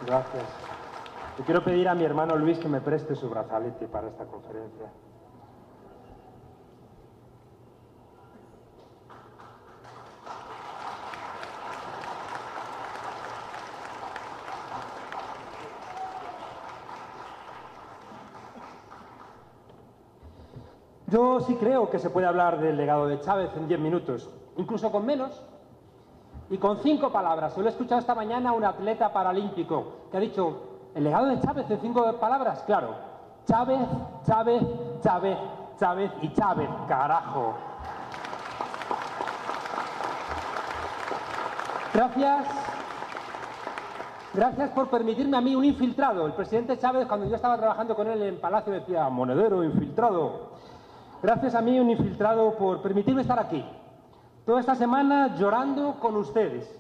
Gracias. Le quiero pedir a mi hermano Luis que me preste su brazalete para esta conferencia. Yo sí creo que se puede hablar del legado de Chávez en 10 minutos, incluso con menos, y con 5 palabras. Se lo he escuchado esta mañana a un atleta paralímpico que ha dicho, ¿el legado de Chávez en 5 palabras? Claro, Chávez, Chávez, Chávez, Chávez y Chávez, carajo. Gracias por permitirme a mí, un infiltrado. El presidente Chávez, cuando yo estaba trabajando con él en Palacio, decía, monedero, infiltrado. Gracias a mí, un infiltrado, por permitirme estar aquí. Toda esta semana llorando con ustedes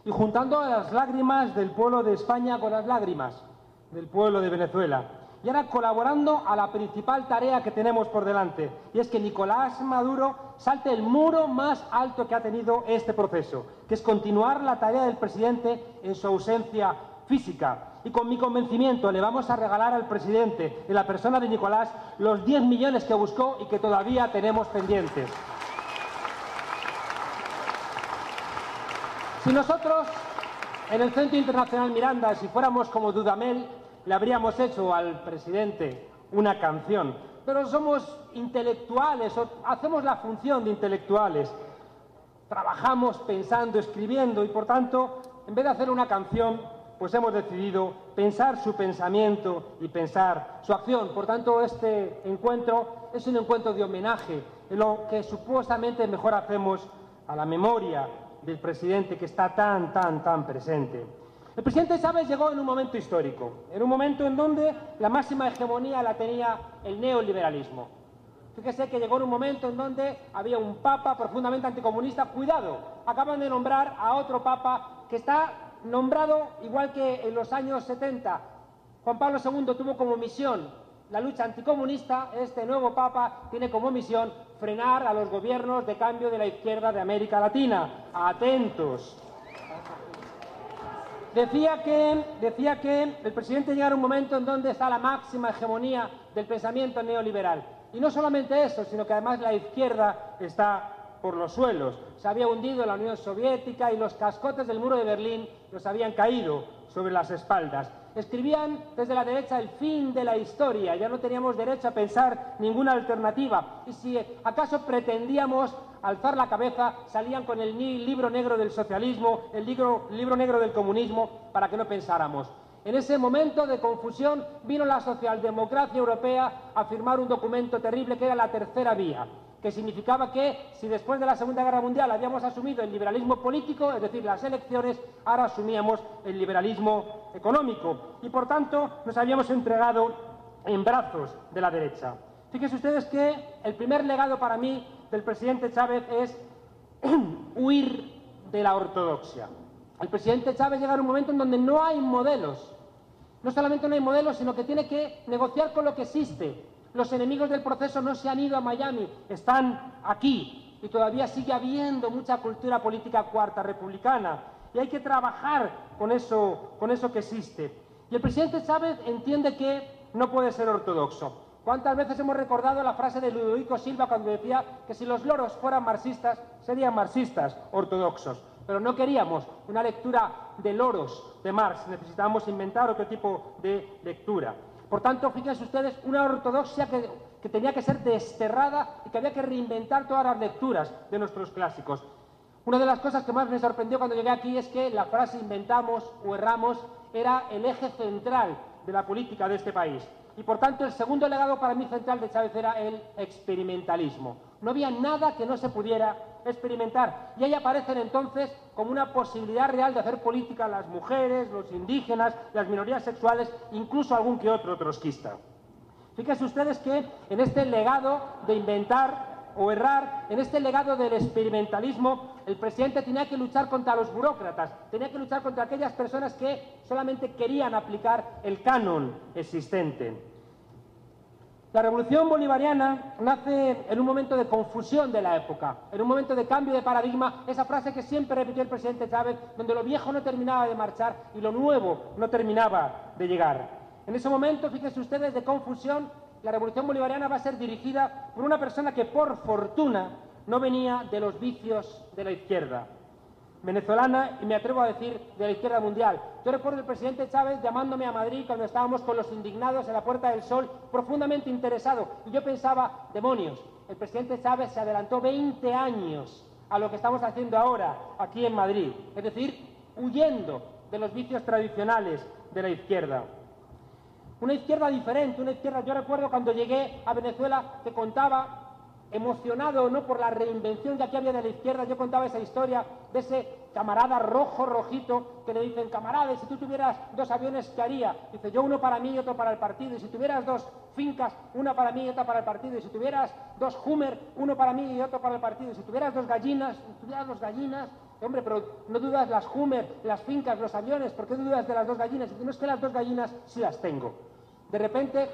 y juntando las lágrimas del pueblo de España con las lágrimas del pueblo de Venezuela. Y ahora colaborando a la principal tarea que tenemos por delante, y es que Nicolás Maduro salte el muro más alto que ha tenido este proceso, que es continuar la tarea del presidente en su ausencia física. Y con mi convencimiento le vamos a regalar al presidente, en la persona de Nicolás, los 10 millones que buscó y que todavía tenemos pendientes. Si nosotros, en el Centro Internacional Miranda, si fuéramos como Dudamel, le habríamos hecho al presidente una canción. Pero somos intelectuales, o hacemos la función de intelectuales. Trabajamos pensando, escribiendo, y por tanto, en vez de hacer una canción, pues hemos decidido pensar su pensamiento y pensar su acción. Por tanto, este encuentro es un encuentro de homenaje, en lo que supuestamente mejor hacemos a la memoria del presidente que está tan presente. El presidente Chávez llegó en un momento histórico, en un momento en donde la máxima hegemonía la tenía el neoliberalismo. Fíjese que llegó en un momento en donde había un papa profundamente anticomunista. Cuidado, acaban de nombrar a otro papa que está nombrado igual que en los años 70. Juan Pablo II tuvo como misión la lucha anticomunista. Este nuevo papa tiene como misión frenar a los gobiernos de cambio de la izquierda de América Latina. Atentos. Decía que el presidente llega a un momento en donde está la máxima hegemonía del pensamiento neoliberal. Y no solamente eso, sino que además la izquierda está por los suelos. Se había hundido la Unión Soviética y los cascotes del muro de Berlín nos habían caído sobre las espaldas. Escribían desde la derecha el fin de la historia, ya no teníamos derecho a pensar ninguna alternativa. Y si acaso pretendíamos alzar la cabeza, salían con el libro negro del socialismo, el libro negro del comunismo, para que no pensáramos. En ese momento de confusión vino la socialdemocracia europea a firmar un documento terrible que era la tercera vía, que significaba que si después de la Segunda Guerra Mundial habíamos asumido el liberalismo político, es decir, las elecciones, ahora asumíamos el liberalismo económico y, por tanto, nos habíamos entregado en brazos de la derecha. Fíjense ustedes que el primer legado para mí del presidente Chávez es huir de la ortodoxia. El presidente Chávez llega a un momento en donde no hay modelos. No solamente no hay modelos, sino que tiene que negociar con lo que existe. Los enemigos del proceso no se han ido a Miami, están aquí. Y todavía sigue habiendo mucha cultura política cuarta republicana. Y hay que trabajar con eso que existe. Y el presidente Chávez entiende que no puede ser ortodoxo. ¿Cuántas veces hemos recordado la frase de Ludovico Silva cuando decía que si los loros fueran marxistas, serían marxistas ortodoxos? Pero no queríamos una lectura de loros de Marx, necesitábamos inventar otro tipo de lectura. Por tanto, fíjense ustedes, una ortodoxia que tenía que ser desterrada y que había que reinventar todas las lecturas de nuestros clásicos. Una de las cosas que más me sorprendió cuando llegué aquí es que la frase inventamos o erramos era el eje central de la política de este país. Y por tanto el segundo legado para mí central de Chávez era el experimentalismo. No había nada que no se pudiera experimentar. Y ahí aparecen entonces como una posibilidad real de hacer política las mujeres, los indígenas, las minorías sexuales, incluso algún que otro trotskista. Fíjense ustedes que en este legado de inventar o errar, en este legado del experimentalismo, el presidente tenía que luchar contra los burócratas, tenía que luchar contra aquellas personas que solamente querían aplicar el canon existente. La revolución bolivariana nace en un momento de confusión de la época, en un momento de cambio de paradigma, esa frase que siempre repitió el presidente Chávez, donde lo viejo no terminaba de marchar y lo nuevo no terminaba de llegar. En ese momento, fíjense ustedes, de confusión, la revolución bolivariana va a ser dirigida por una persona que, por fortuna, no venía de los vicios de la izquierda venezolana y me atrevo a decir de la izquierda mundial. Yo recuerdo el presidente Chávez llamándome a Madrid cuando estábamos con los indignados en la Puerta del Sol, profundamente interesado, y yo pensaba, demonios, el presidente Chávez se adelantó 20 años a lo que estamos haciendo ahora aquí en Madrid, es decir, huyendo de los vicios tradicionales de la izquierda. Una izquierda diferente, una izquierda, yo recuerdo cuando llegué a Venezuela que contaba, emocionado no por la reinvención que aquí había de la izquierda, yo contaba esa historia de ese camarada rojito que le dicen, camarada, si tú tuvieras 2 aviones, ¿qué haría? Dice, yo uno para mí y otro para el partido, y si tuvieras 2 fincas, una para mí y otra para el partido, y si tuvieras 2 Hummer, uno para mí y otro para el partido, y si tuvieras 2 gallinas, hombre, pero no dudas las Hummer, las fincas, los aviones, ¿por qué dudas de las 2 gallinas? Y no, es que las 2 gallinas sí las tengo. De repente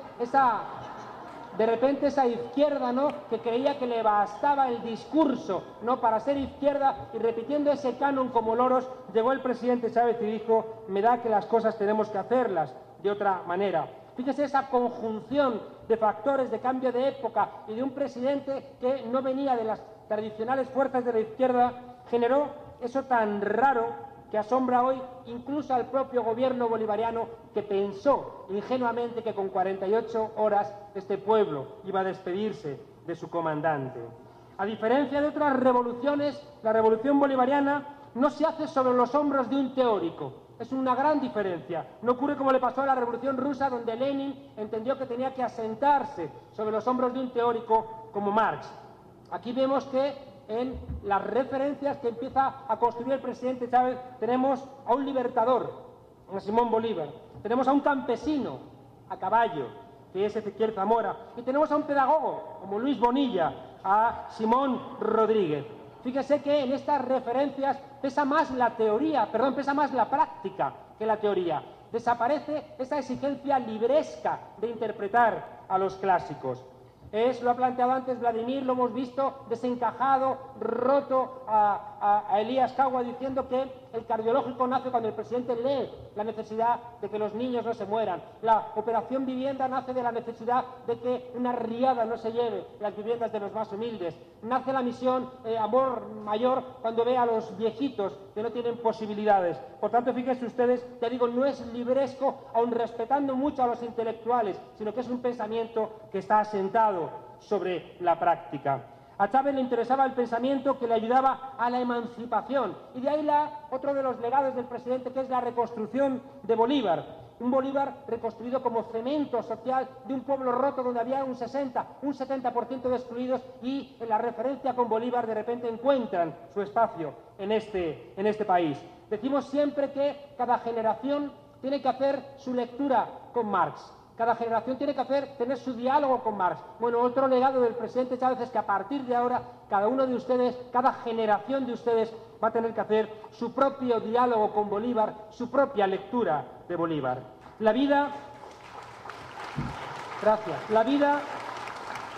esa izquierda, ¿no?, que creía que le bastaba el discurso, ¿no?, para ser izquierda, y repitiendo ese canon como loros, llegó el presidente Chávez y dijo, me da que las cosas tenemos que hacerlas de otra manera. Fíjese esa conjunción de factores de cambio de época y de un presidente que no venía de las tradicionales fuerzas de la izquierda, generó eso tan raro que asombra hoy incluso al propio gobierno bolivariano, que pensó ingenuamente que con 48 horas este pueblo iba a despedirse de su comandante. A diferencia de otras revoluciones, la revolución bolivariana no se hace sobre los hombros de un teórico. Es una gran diferencia. No ocurre como le pasó a la Revolución Rusa, donde Lenin entendió que tenía que asentarse sobre los hombros de un teórico como Marx. Aquí vemos que en las referencias que empieza a construir el presidente Chávez tenemos a un libertador, a Simón Bolívar, tenemos a un campesino a caballo, que es Ezequiel Zamora, y tenemos a un pedagogo como Luis Bonilla, a Simón Rodríguez. Fíjese que en estas referencias pesa más la práctica que la teoría. Desaparece esa exigencia libresca de interpretar a los clásicos. Lo ha planteado antes Vladimir, lo hemos visto desencajado, roto a Elías Cagua diciendo que el cardiológico nace cuando el presidente lee la necesidad de que los niños no se mueran. La operación vivienda nace de la necesidad de que una riada no se lleve las viviendas de los más humildes. Nace la misión Amor Mayor cuando ve a los viejitos que no tienen posibilidades. Por tanto, fíjense ustedes, ya digo, no es libresco, aun respetando mucho a los intelectuales, sino que es un pensamiento que está asentado sobre la práctica. A Chávez le interesaba el pensamiento que le ayudaba a la emancipación, y de ahí otro de los legados del presidente, que es la reconstrucción de Bolívar. Un Bolívar reconstruido como cemento social de un pueblo roto donde había un 70% de excluidos, y en la referencia con Bolívar de repente encuentran su espacio en este país. Decimos siempre que cada generación tiene que hacer su lectura con Marx. Cada generación tiene que tener su diálogo con Marx. Bueno, otro legado del presidente Chávez es que a partir de ahora, cada uno de ustedes, cada generación de ustedes, va a tener que hacer su propio diálogo con Bolívar, su propia lectura de Bolívar. La vida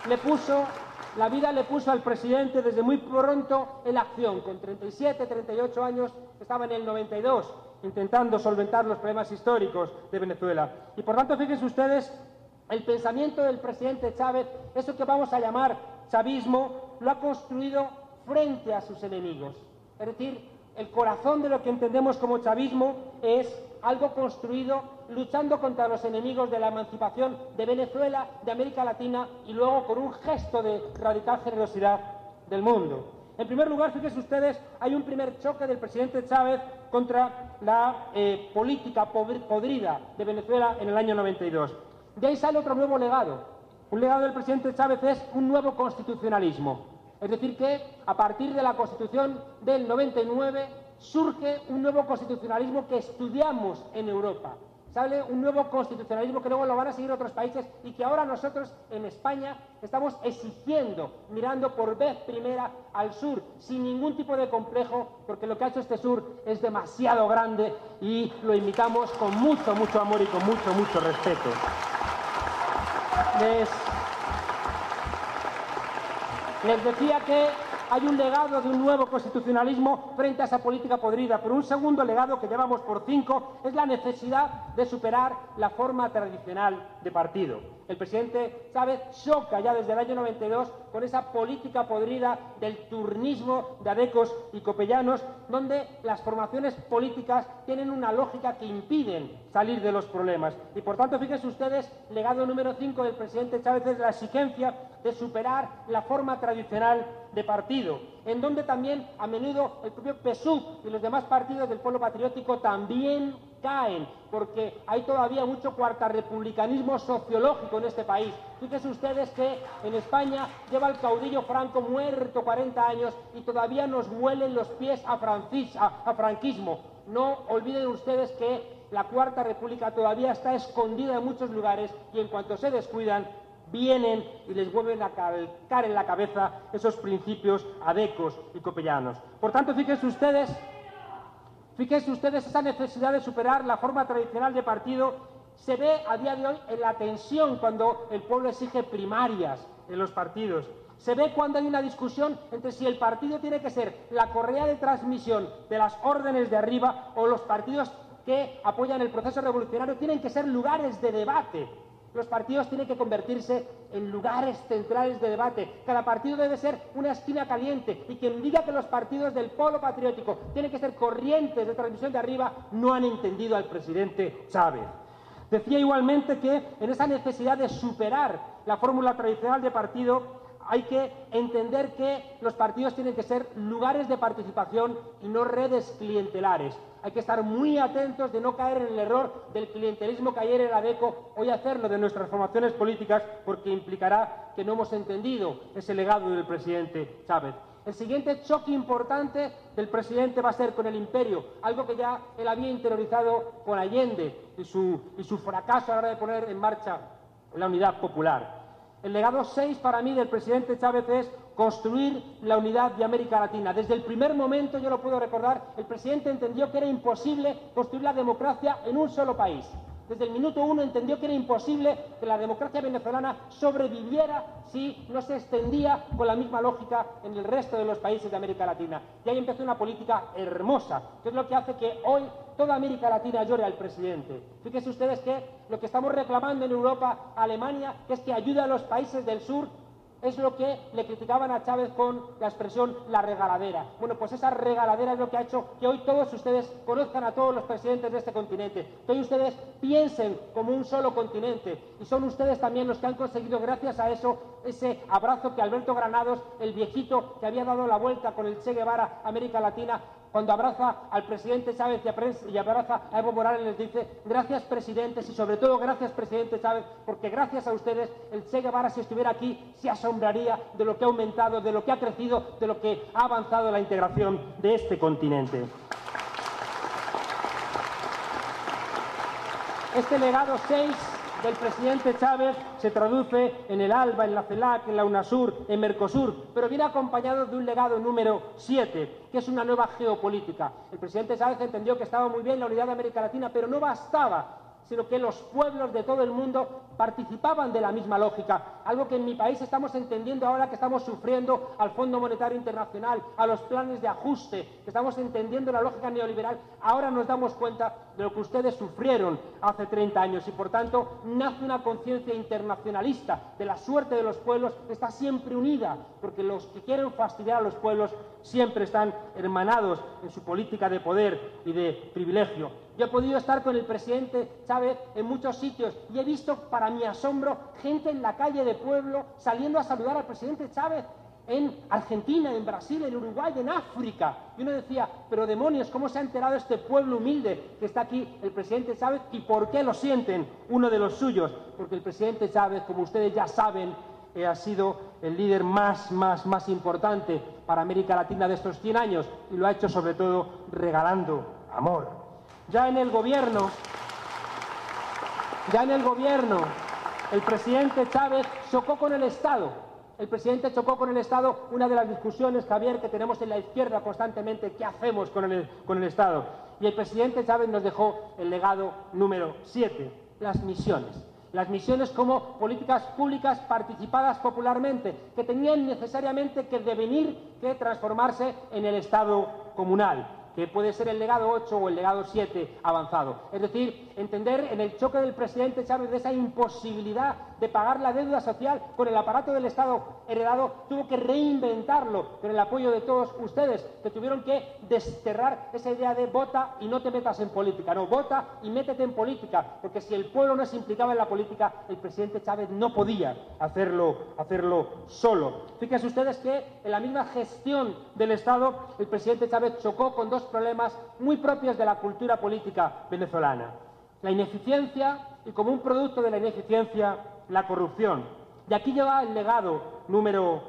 le puso al presidente desde muy pronto en acción. Con 37, 38 años, estaba en el 92, intentando solventar los problemas históricos de Venezuela. Y por tanto, fíjense ustedes, el pensamiento del presidente Chávez, eso que vamos a llamar chavismo, lo ha construido frente a sus enemigos. Es decir, el corazón de lo que entendemos como chavismo es algo construido luchando contra los enemigos de la emancipación de Venezuela, de América Latina, y luego con un gesto de radical generosidad del mundo. En primer lugar, fíjense ustedes, hay un primer choque del presidente Chávez contra la política podrida de Venezuela en el año 92. De ahí sale otro nuevo legado. Un legado del presidente Chávez es un nuevo constitucionalismo. Es decir, que a partir de la Constitución del 99 surge un nuevo constitucionalismo que estudiamos en Europa. Sale un nuevo constitucionalismo que luego lo van a seguir otros países y que ahora nosotros en España estamos exigiendo, mirando por vez primera al sur, sin ningún tipo de complejo, porque lo que ha hecho este sur es demasiado grande y lo imitamos con mucho, mucho amor y con mucho, mucho respeto. Les decía que hay un legado de un nuevo constitucionalismo frente a esa política podrida, pero un segundo legado que llevamos por 5 es la necesidad de superar la forma tradicional de partido. El presidente Chávez choca ya desde el año 92 con esa política podrida del turnismo de adecos y copellanos, donde las formaciones políticas tienen una lógica que impiden salir de los problemas. Y por tanto, fíjense ustedes, legado número 5 del presidente Chávez es la exigencia de superar la forma tradicional de partido, en donde también a menudo el propio PSUV y los demás partidos del pueblo patriótico también caen, porque hay todavía mucho cuartarrepublicanismo sociológico en este país. Fíjense ustedes que en España lleva el caudillo Franco muerto 40 años y todavía nos huelen los pies a franquismo. No olviden ustedes que la Cuarta República todavía está escondida en muchos lugares y en cuanto se descuidan, vienen y les vuelven a calcar en la cabeza esos principios adecos y copellanos. Por tanto, fíjense ustedes esa necesidad de superar la forma tradicional de partido se ve a día de hoy en la tensión cuando el pueblo exige primarias en los partidos. Se ve cuando hay una discusión entre si el partido tiene que ser la correa de transmisión de las órdenes de arriba o los partidos que apoyan el proceso revolucionario tienen que ser lugares de debate. Los partidos tienen que convertirse en lugares centrales de debate. Cada partido debe ser una esquina caliente. Y quien diga que los partidos del polo patriótico tienen que ser corrientes de transmisión de arriba, no han entendido al presidente Chávez. Decía igualmente que en esa necesidad de superar la fórmula tradicional de partido, hay que entender que los partidos tienen que ser lugares de participación y no redes clientelares. Hay que estar muy atentos de no caer en el error del clientelismo que ayer era ADECO, hoy hacerlo de nuestras formaciones políticas, porque implicará que no hemos entendido ese legado del presidente Chávez. El siguiente choque importante del presidente va a ser con el imperio, algo que ya él había interiorizado con Allende y su fracaso a la hora de poner en marcha la unidad popular. El legado 6 para mí del presidente Chávez es construir la unidad de América Latina. Desde el primer momento, yo lo puedo recordar, el presidente entendió que era imposible construir la democracia en un solo país. Desde el minuto 1 entendió que era imposible que la democracia venezolana sobreviviera si no se extendía con la misma lógica en el resto de los países de América Latina. Y ahí empezó una política hermosa, que es lo que hace que hoy toda América Latina llore al presidente. Fíjense ustedes que lo que estamos reclamando en Europa, Alemania, es que ayude a los países del sur, es lo que le criticaban a Chávez con la expresión la regaladera. Bueno, pues esa regaladera es lo que ha hecho que hoy todos ustedes conozcan a todos los presidentes de este continente, que hoy ustedes piensen como un solo continente, y son ustedes también los que han conseguido, gracias a eso, ese abrazo que Alberto Granados, el viejito que había dado la vuelta con el Che Guevara a América Latina, cuando abraza al presidente Chávez y abraza a Evo Morales, les dice: gracias, presidentes, y sobre todo gracias, presidente Chávez, porque gracias a ustedes el Che Guevara, si estuviera aquí, se asombraría de lo que ha aumentado, de lo que ha crecido, de lo que ha avanzado la integración de este continente. Este legado 6 del presidente Chávez se traduce en el ALBA, en la CELAC, en la UNASUR, en Mercosur, pero viene acompañado de un legado número 7, que es una nueva geopolítica. El presidente Chávez entendió que estaba muy bien la unidad de América Latina, pero no bastaba, sino que los pueblos de todo el mundo participaban de la misma lógica, algo que en mi país estamos entendiendo ahora que estamos sufriendo al Fondo Monetario Internacional, a los planes de ajuste, que estamos entendiendo la lógica neoliberal. Ahora nos damos cuenta de lo que ustedes sufrieron hace 30 años y, por tanto, nace una conciencia internacionalista de la suerte de los pueblos, que está siempre unida, porque los que quieren fastidiar a los pueblos siempre están hermanados en su política de poder y de privilegio. Yo he podido estar con el presidente Chávez en muchos sitios y he visto, para mi asombro, gente en la calle de pueblo saliendo a saludar al presidente Chávez en Argentina, en Brasil, en Uruguay, en África. Y uno decía: pero demonios, ¿cómo se ha enterado este pueblo humilde que está aquí el presidente Chávez y por qué lo sienten uno de los suyos? Porque el presidente Chávez, como ustedes ya saben, ha sido el líder más importante para América Latina de estos 100 años y lo ha hecho sobre todo regalando amor. Ya en el gobierno, el presidente Chávez chocó con el Estado. El presidente chocó con el Estado, una de las discusiones, Javier, que tenemos en la izquierda constantemente: ¿qué hacemos con el Estado? Y el presidente Chávez nos dejó el legado número 7, las misiones. las misiones como políticas públicas participadas popularmente, que tenían necesariamente que devenir, que transformarse en el Estado comunal, que puede ser el legado 8 o el legado 7 avanzado. Es decir, entender en el choque del presidente Chávez de esa imposibilidad de pagar la deuda social con el aparato del Estado heredado, tuvo que reinventarlo con el apoyo de todos ustedes, que tuvieron que desterrar esa idea de vota y no te metas en política. No, vota y métete en política, porque si el pueblo no se implicaba en la política, el presidente Chávez no podía hacerlo solo. Fíjense ustedes que en la misma gestión del Estado, el presidente Chávez chocó con dos problemas muy propios de la cultura política venezolana: la ineficiencia y, como un producto de la ineficiencia, la corrupción. Y aquí lleva el legado número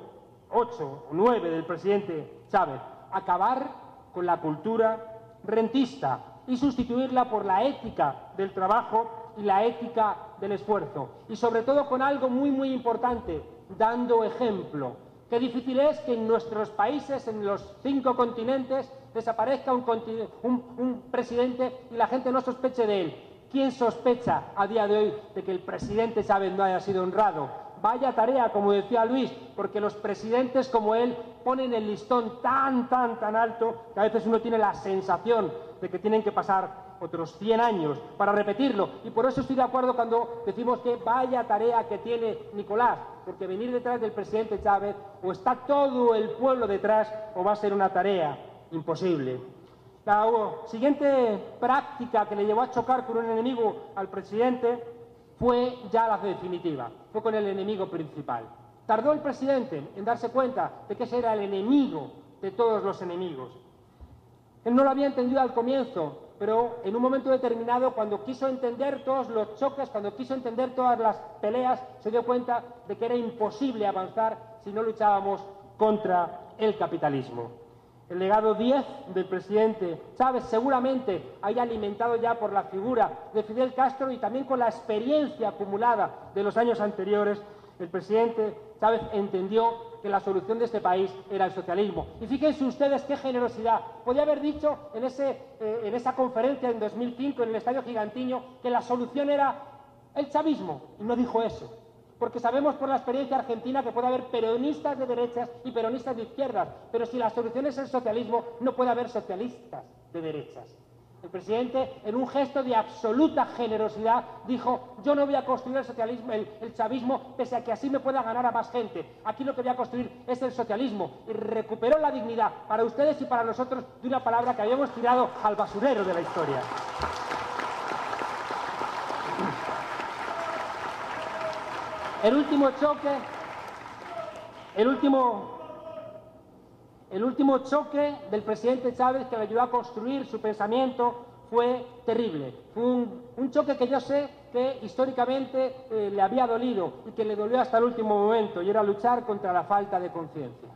8 o 9 del presidente Chávez: acabar con la cultura rentista y sustituirla por la ética del trabajo y la ética del esfuerzo. Y sobre todo con algo muy importante: dando ejemplo. Qué difícil es que en nuestros países, en los 5 continentes, desaparezca un presidente y la gente no sospeche de él. ¿Quién sospecha a día de hoy de que el presidente Chávez no haya sido honrado? Vaya tarea, como decía Luis, porque los presidentes como él ponen el listón tan alto que a veces uno tiene la sensación de que tienen que pasar otros 100 años para repetirlo. Y por eso estoy de acuerdo cuando decimos que vaya tarea que tiene Nicolás, porque venir detrás del presidente Chávez, o está todo el pueblo detrás, o va a ser una tarea imposible. La siguiente práctica que le llevó a chocar con un enemigo al presidente fue ya la definitiva, fue con el enemigo principal. Tardó el presidente en darse cuenta de que ese era el enemigo de todos los enemigos. Él no lo había entendido al comienzo, pero en un momento determinado, cuando quiso entender todos los choques, cuando quiso entender todas las peleas, se dio cuenta de que era imposible avanzar si no luchábamos contra el capitalismo. El legado 10 del presidente Chávez, seguramente haya alimentado ya por la figura de Fidel Castro y también con la experiencia acumulada de los años anteriores, el presidente Chávez entendió que la solución de este país era el socialismo. Y fíjense ustedes qué generosidad. Podía haber dicho en esa conferencia en 2005 en el Estadio Gigantiño que la solución era el chavismo, y no dijo eso. Porque sabemos por la experiencia argentina que puede haber peronistas de derechas y peronistas de izquierdas, pero si la solución es el socialismo, no puede haber socialistas de derechas. El presidente, en un gesto de absoluta generosidad, dijo: yo no voy a construir el socialismo, el chavismo, pese a que así me pueda ganar a más gente. Aquí lo que voy a construir es el socialismo. Y recuperó la dignidad para ustedes y para nosotros de una palabra que habíamos tirado al basurero de la historia. El último choque del presidente Chávez, que le ayudó a construir su pensamiento, fue terrible. Fue un choque que yo sé que históricamente le había dolido y que le dolió hasta el último momento, y era luchar contra la falta de conciencia.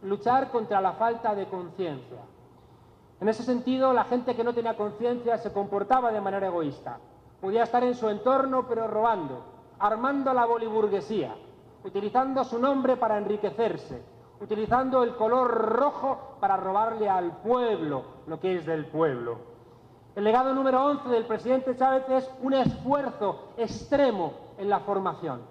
Luchar contra la falta de conciencia. En ese sentido, la gente que no tenía conciencia se comportaba de manera egoísta. Podía estar en su entorno, pero robando, armando la boliburguesía, utilizando su nombre para enriquecerse, utilizando el color rojo para robarle al pueblo lo que es del pueblo. El legado número 11 del presidente Chávez es un esfuerzo extremo en la formación.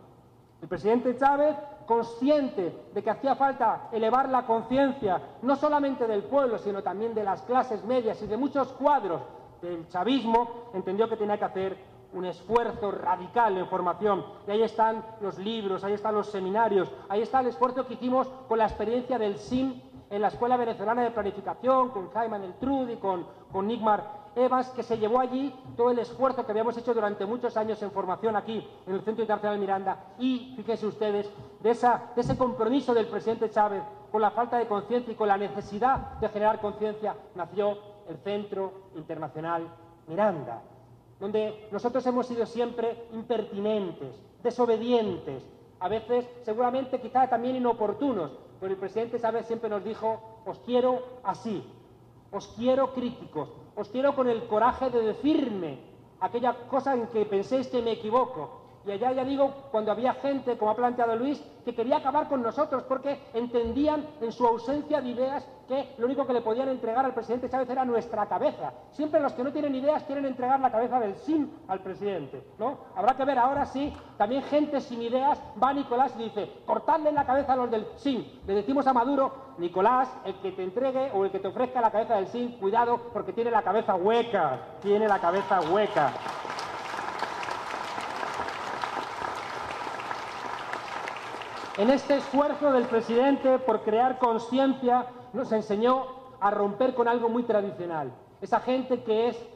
El presidente Chávez, consciente de que hacía falta elevar la conciencia no solamente del pueblo, sino también de las clases medias y de muchos cuadros del chavismo, entendió que tenía que hacer un esfuerzo radical en formación. Y ahí están los libros, ahí están los seminarios, ahí está el esfuerzo que hicimos con la experiencia del SIM en la Escuela Venezolana de Planificación, con Jaime Eltrud y con Nigmar Evans, que se llevó allí todo el esfuerzo que habíamos hecho durante muchos años en formación aquí, en el Centro Internacional Miranda. Y fíjense ustedes, de ese compromiso del presidente Chávez con la falta de conciencia y con la necesidad de generar conciencia, nació el Centro Internacional Miranda, donde nosotros hemos sido siempre impertinentes, desobedientes, a veces seguramente quizá también inoportunos, pero el presidente Chávez siempre nos dijo: os quiero así, os quiero críticos, os quiero con el coraje de decirme aquella cosa en que penséis que me equivoco. Y allá, ya digo, cuando había gente, como ha planteado Luis, que quería acabar con nosotros porque entendían en su ausencia de ideas que lo único que le podían entregar al presidente Chávez era nuestra cabeza. Siempre los que no tienen ideas quieren entregar la cabeza del SIM al presidente, ¿no? Habrá que ver ahora si también gente sin ideas va a Nicolás y dice, cortadle la cabeza a los del SIM. Le decimos a Maduro, Nicolás, el que te entregue o el que te ofrezca la cabeza del SIM, cuidado porque tiene la cabeza hueca, tiene la cabeza hueca. En este esfuerzo del presidente por crear conciencia, nos enseñó a romper con algo muy tradicional. Esa gente que es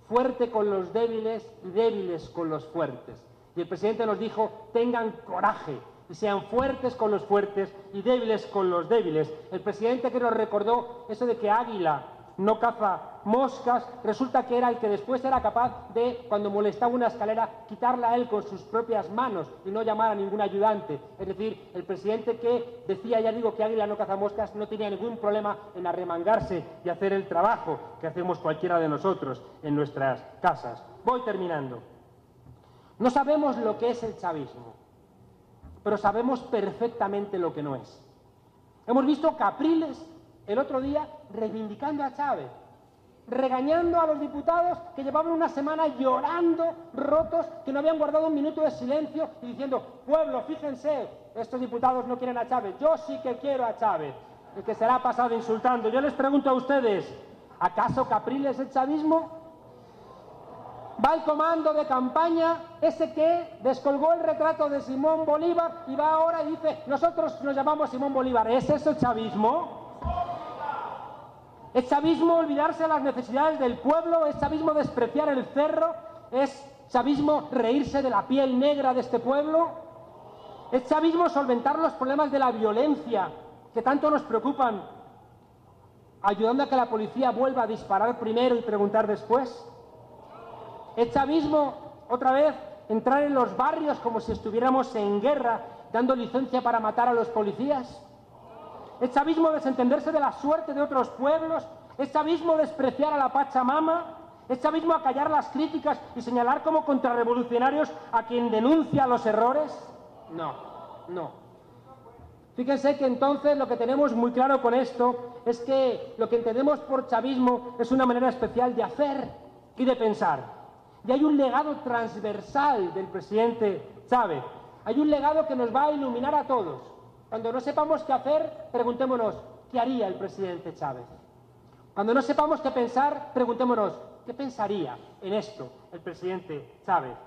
fuerte con los débiles y débiles con los fuertes. Y el presidente nos dijo, tengan coraje y sean fuertes con los fuertes y débiles con los débiles. El presidente que nos recordó eso de que águila no caza moscas, resulta que era el que después era capaz de, cuando molestaba una escalera, quitarla a él con sus propias manos y no llamar a ningún ayudante. Es decir, el presidente que decía, ya digo, que águila no caza moscas, no tenía ningún problema en arremangarse y hacer el trabajo que hacemos cualquiera de nosotros en nuestras casas. Voy terminando. No sabemos lo que es el chavismo, pero sabemos perfectamente lo que no es. Hemos visto Capriles el otro día reivindicando a Chávez, regañando a los diputados que llevaban una semana llorando, rotos, que no habían guardado un minuto de silencio y diciendo, pueblo, fíjense, estos diputados no quieren a Chávez, yo sí que quiero a Chávez, el que se la ha pasado insultando. Yo les pregunto a ustedes, ¿acaso Capriles es chavismo? Va el comando de campaña, ese que descolgó el retrato de Simón Bolívar y va ahora y dice, nosotros nos llamamos Simón Bolívar. ¿Es eso el chavismo? ¿Es chavismo olvidarse de las necesidades del pueblo? ¿Es chavismo despreciar el cerro? ¿Es chavismo reírse de la piel negra de este pueblo? ¿Es chavismo solventar los problemas de la violencia que tanto nos preocupan, ayudando a que la policía vuelva a disparar primero y preguntar después? ¿Es chavismo, otra vez, entrar en los barrios como si estuviéramos en guerra, dando licencia para matar a los policías? ¿Es chavismo desentenderse de la suerte de otros pueblos? ¿Es chavismo despreciar a la Pachamama? ¿Es chavismo acallar las críticas y señalar como contrarrevolucionarios a quien denuncia los errores? No, no. Fíjense que entonces lo que tenemos muy claro con esto es que lo que entendemos por chavismo es una manera especial de hacer y de pensar. Y hay un legado transversal del presidente Chávez. Hay un legado que nos va a iluminar a todos. Cuando no sepamos qué hacer, preguntémonos, ¿qué haría el presidente Chávez? Cuando no sepamos qué pensar, preguntémonos, ¿qué pensaría en esto el presidente Chávez?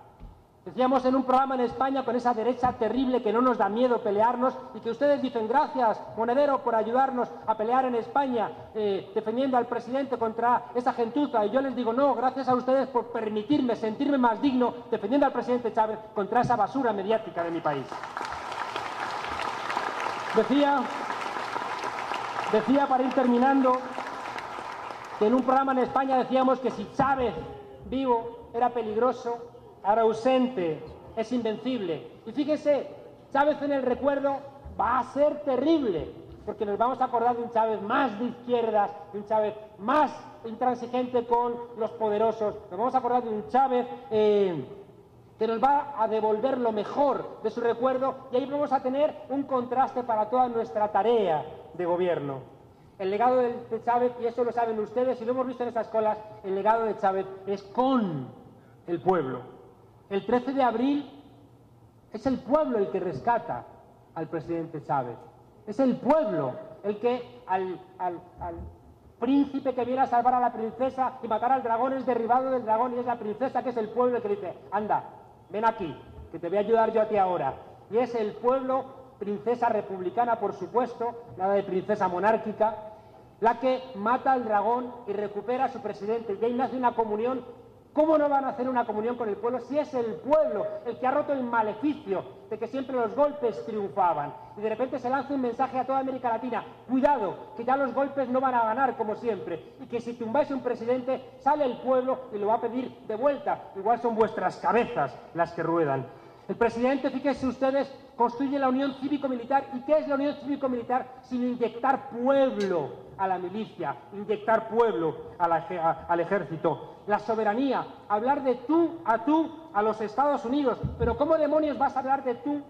Decíamos en un programa en España con esa derecha terrible que no nos da miedo pelearnos y que ustedes dicen, gracias, Monedero, por ayudarnos a pelear en España, defendiendo al presidente contra esa gentuza. Y yo les digo, no, gracias a ustedes por permitirme sentirme más digno defendiendo al presidente Chávez contra esa basura mediática de mi país. Decía para ir terminando que en un programa en España decíamos que si Chávez vivo era peligroso, ahora ausente es invencible. Y fíjese, Chávez en el recuerdo va a ser terrible, porque nos vamos a acordar de un Chávez más de izquierdas, de un Chávez más intransigente con los poderosos, nos vamos a acordar de un Chávez que nos va a devolver lo mejor de su recuerdo, y ahí vamos a tener un contraste para toda nuestra tarea de gobierno. El legado de Chávez, y eso lo saben ustedes, y lo hemos visto en estas colas, el legado de Chávez es con el pueblo. El 13 de abril es el pueblo el que rescata al presidente Chávez. Es el pueblo el que al príncipe que viene a salvar a la princesa y matar al dragón es derribado del dragón, y es la princesa que es el pueblo el que dice, anda, ven aquí, que te voy a ayudar yo a ti ahora. Y es el pueblo, princesa republicana por supuesto, nada de princesa monárquica, la que mata al dragón y recupera a su presidente. Y ahí nace una comunión. ¿Cómo no van a hacer una comunión con el pueblo si es el pueblo el que ha roto el maleficio de que siempre los golpes triunfaban? Y de repente se lanza un mensaje a toda América Latina, cuidado, que ya los golpes no van a ganar como siempre, y que si tumbáis un presidente, sale el pueblo y lo va a pedir de vuelta, igual son vuestras cabezas las que ruedan. El presidente, fíjense ustedes, construye la unión cívico-militar. ¿Y qué es la unión cívico-militar? Sino inyectar pueblo a la milicia, inyectar pueblo al ejército. La soberanía, hablar de tú a los Estados Unidos. Pero ¿cómo demonios vas a hablar de tú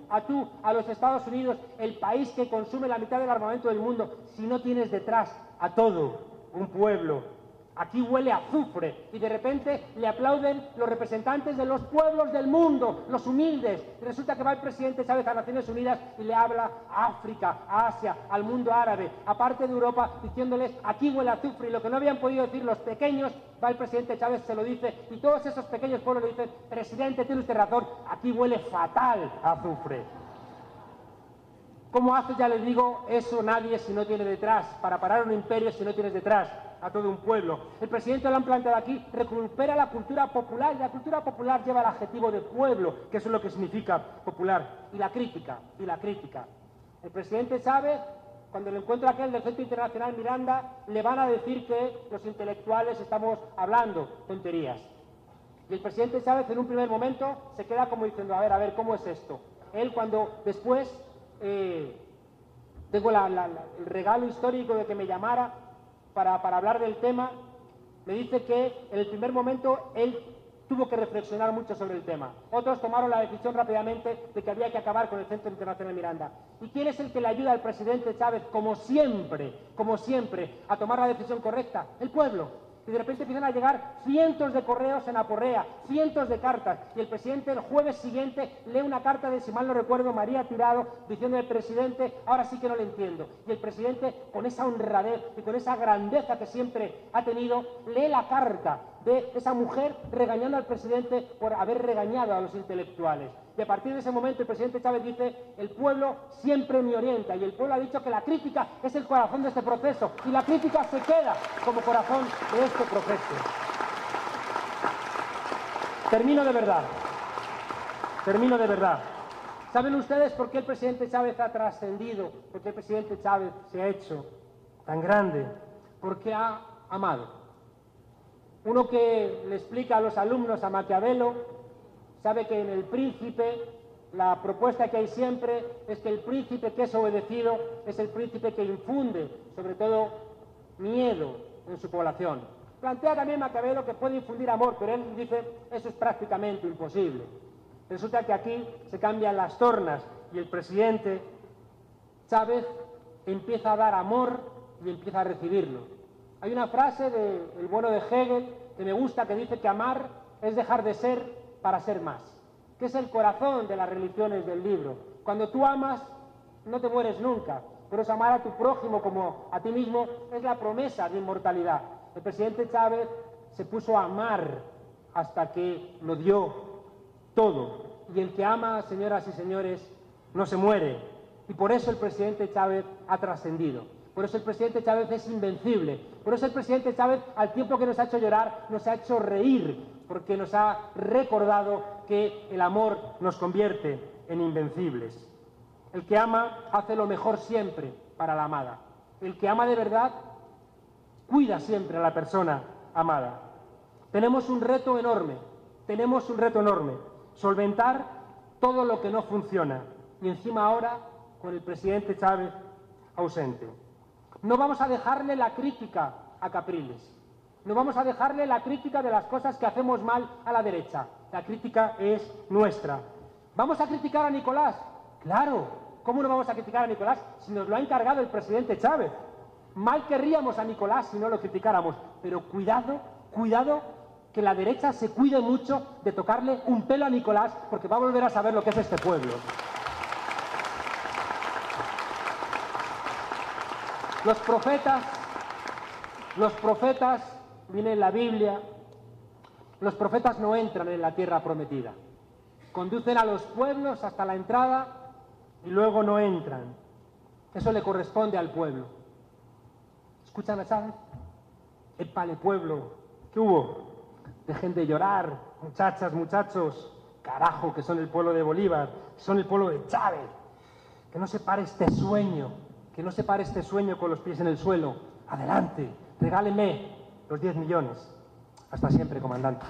a los Estados Unidos, el país que consume la mitad del armamento del mundo, si no tienes detrás a todo un pueblo? Aquí huele a azufre y de repente le aplauden los representantes de los pueblos del mundo, los humildes. Y resulta que va el presidente Chávez a Naciones Unidas y le habla a África, a Asia, al mundo árabe, aparte de Europa, diciéndoles aquí huele a azufre. Y lo que no habían podido decir los pequeños, va el presidente Chávez, se lo dice, y todos esos pequeños pueblos le dicen, presidente, tiene usted razón, aquí huele fatal a azufre. ¿Cómo hace, ya les digo, eso nadie si no tiene detrás? Para parar un imperio si no tienes detrás a todo un pueblo. El presidente lo han planteado aquí, recupera la cultura popular, y la cultura popular lleva el adjetivo de pueblo, que eso es lo que significa popular. Y la crítica. El presidente Chávez, cuando el encuentro aquel del Centro Internacional Miranda, le van a decir que los intelectuales estamos hablando tonterías. Y el presidente Chávez en un primer momento se queda como diciendo, a ver, ¿cómo es esto? Él cuando después tengo el regalo histórico de que me llamara para hablar del tema, me dice que en el primer momento él tuvo que reflexionar mucho sobre el tema. Otros tomaron la decisión rápidamente de que había que acabar con el Centro Internacional Miranda. ¿Y quién es el que le ayuda al presidente Chávez, como siempre, a tomar la decisión correcta? El pueblo. Y de repente empiezan a llegar cientos de correos en aporrea, cientos de cartas. Y el presidente el jueves siguiente lee una carta de, si mal no recuerdo, María Tirado, diciendo al presidente, ahora sí que no le entiendo. Y el presidente, con esa honradez y con esa grandeza que siempre ha tenido, lee la carta de esa mujer regañando al presidente por haber regañado a los intelectuales. Y a partir de ese momento el presidente Chávez dice, el pueblo siempre me orienta, y el pueblo ha dicho que la crítica es el corazón de este proceso, y la crítica se queda como corazón de este proceso. Termino de verdad. ¿Saben ustedes por qué el presidente Chávez ha trascendido? ¿Por qué el presidente Chávez se ha hecho tan grande? Porque ha amado. Uno que le explica a los alumnos a Maquiavelo sabe que en El Príncipe la propuesta que hay siempre es que el príncipe que es obedecido es el príncipe que infunde, sobre todo, miedo en su población. Plantea también Maquiavelo que puede infundir amor, pero él dice eso es prácticamente imposible. Resulta que aquí se cambian las tornas y el presidente Chávez empieza a dar amor y empieza a recibirlo. Hay una frase del bueno de Hegel que me gusta, que dice que amar es dejar de ser para ser más, que es el corazón de las religiones del libro. Cuando tú amas, no te mueres nunca. Por eso amar a tu prójimo como a ti mismo es la promesa de inmortalidad. El presidente Chávez se puso a amar hasta que lo dio todo. Y el que ama, señoras y señores, no se muere. Y por eso el presidente Chávez ha trascendido. Por eso el presidente Chávez es invencible. Por eso el presidente Chávez, al tiempo que nos ha hecho llorar, nos ha hecho reír, porque nos ha recordado que el amor nos convierte en invencibles. El que ama hace lo mejor siempre para la amada. El que ama de verdad cuida siempre a la persona amada. Tenemos un reto enorme, solventar todo lo que no funciona. Y encima ahora, con el presidente Chávez ausente. No vamos a dejarle la crítica a Capriles. No vamos a dejarle la crítica de las cosas que hacemos mal a la derecha. La crítica es nuestra. ¿Vamos a criticar a Nicolás? Claro. ¿Cómo no vamos a criticar a Nicolás si nos lo ha encargado el presidente Chávez? Mal querríamos a Nicolás si no lo criticáramos. Pero cuidado, que la derecha se cuide mucho de tocarle un pelo a Nicolás, porque va a volver a saber lo que es este pueblo. Los profetas, viene en la Biblia, los profetas no entran en la tierra prometida. Conducen a los pueblos hasta la entrada y luego no entran. Eso le corresponde al pueblo. ¿Escuchan a Chávez? ¡Épale, pueblo! ¿Qué hubo? Dejen de llorar, muchachas, muchachos. Carajo, que son el pueblo de Bolívar, que son el pueblo de Chávez. Que no se pare este sueño. Que no se pare este sueño con los pies en el suelo. Adelante, regálenme los 10 millones. Hasta siempre, comandante.